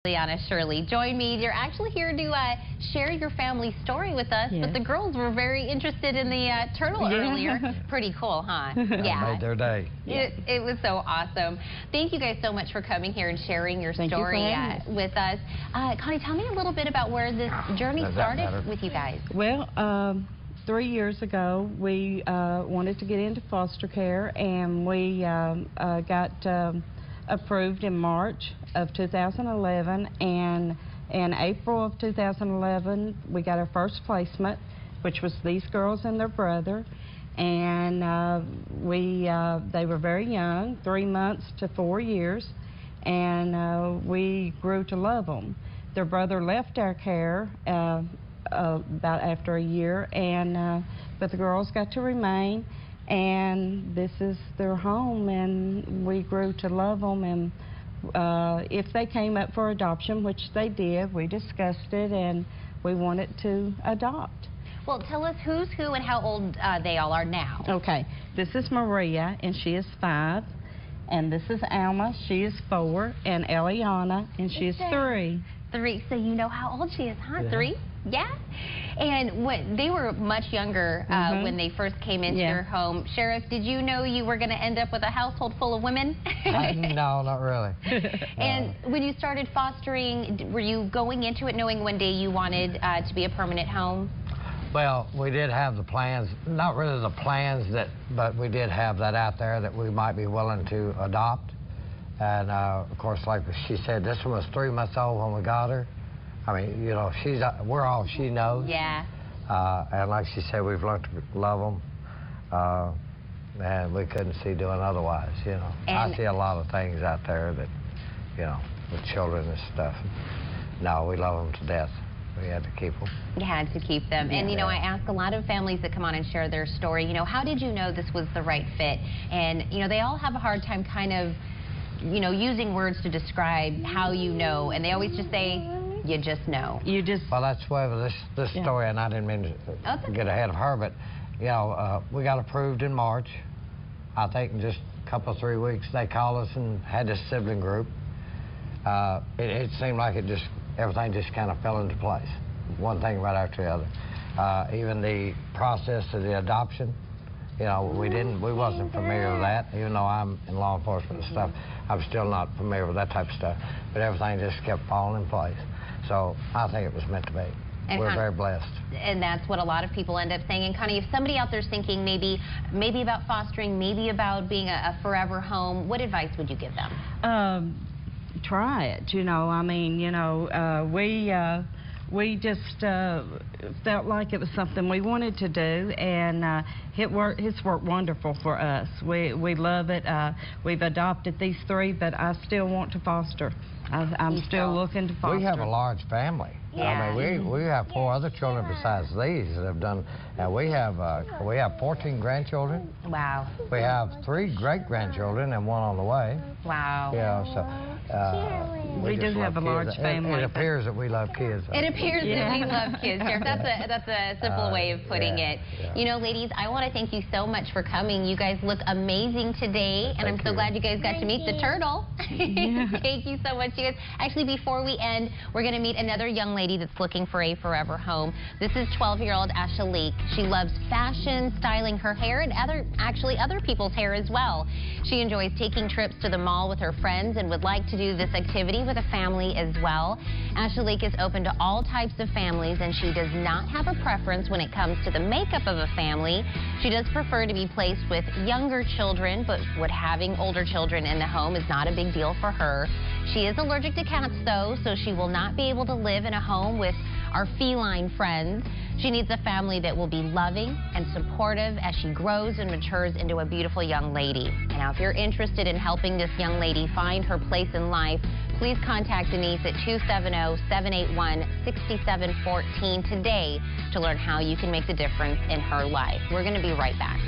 Liana Shirley, join me. You're actually here to share your family story with us, Yes. but the girls were very interested in the turtle earlier. Pretty cool, huh? Yeah. Made their day. It was so awesome. Thank you guys so much for coming here and sharing your story with us. Connie, tell me a little bit about where this journey started with you guys. Well, 3 years ago, we wanted to get into foster care, and we got approved in March of 2011, and in April of 2011 we got our first placement, which was these girls and their brother, and they were very young, 3 months to 4 years, and we grew to love them. Their brother left our care about after a year, and but the girls got to remain, and this is their home, and we grew to love them. And if they came up for adoption, which they did, we discussed it, and we wanted to adopt. Well, tell us who's who and how old they all are now. Okay, this is Maria, and she is 5, and this is Alma, she is 4, and Eliana, and she is 3. 3, so you know how old she is, huh? Yeah. 3? Yeah. And they were much younger when they first came into your home. Sheriff, did you know you were going to end up with a household full of women? No, not really. And when you started fostering, were you going into it knowing one day you wanted to be a permanent home? Well, we did have the plans, not really the plans, but we did have that out there that we might be willing to adopt. And of course, like she said, this one was 3 months old when we got her. I mean, you know, we're all she knows. Yeah. And like she said, we've learned to love them, and we couldn't see doing otherwise, you know. And I see a lot of things out there that, you know, with children and stuff. No, we love them to death. We had to keep them. You had to keep them. And, you know, I ask a lot of families that come on and share their story, you know, how did you know this was the right fit? And, you know, they all have a hard time kind of, you know, using words to describe how you know. And they always just say, you just know. Well, that's why this story, and I didn't mean to get ahead of her, but, you know, we got approved in March. I think in just a couple, 3 weeks, they called us and had this sibling group. It seemed like everything just kind of fell into place, one thing right after the other. Even the process of the adoption, you know, we wasn't familiar with that. Even though I'm in law enforcement and stuff, I'm still not familiar with that type of stuff. But everything just kept falling in place. So I think it was meant to be. And we're very blessed. And that's what a lot of people end up saying. And Connie, if somebody out there's thinking maybe about fostering, maybe about being a forever home, what advice would you give them? Try it, you know. I mean, you know, we just felt like it was something we wanted to do, and it's worked wonderful for us. We love it. We've adopted these 3, but I still want to foster. I'm still looking to foster. We have a large family. Yeah. I mean, we have 4 other children besides these that have done, and we have 14 grandchildren. Wow. We have 3 great-grandchildren and 1 on the way. Wow. Yeah, so we do have a large family. It appears that we love kids. It appears that we love kids, Sheriff. That's a simple way of putting it. Yeah. You know, ladies, I want to thank you so much for coming. You guys look amazing today, and I'm so glad you guys got to meet the turtle. Thank you so much, you guys. Actually, before we end, we're going to meet another young lady that's looking for a forever home. This is 12-year-old Ashalik. She loves fashion, styling her hair, and other people's hair as well. She enjoys taking trips to the mall with her friends and would like to do this activity with a family as well. Ashalik is open to all types of families, and she does not have a preference when it comes to the makeup of a family. She does prefer to be placed with younger children, but having older children in the home is not a big deal for her. She is allergic to cats, though, so she will not be able to live in a home with our feline friends. She needs a family that will be loving and supportive as she grows and matures into a beautiful young lady. Now, if you're interested in helping this young lady find her place in life, please contact Denise at 270-781-6714 today to learn how you can make the difference in her life. We're going to be right back.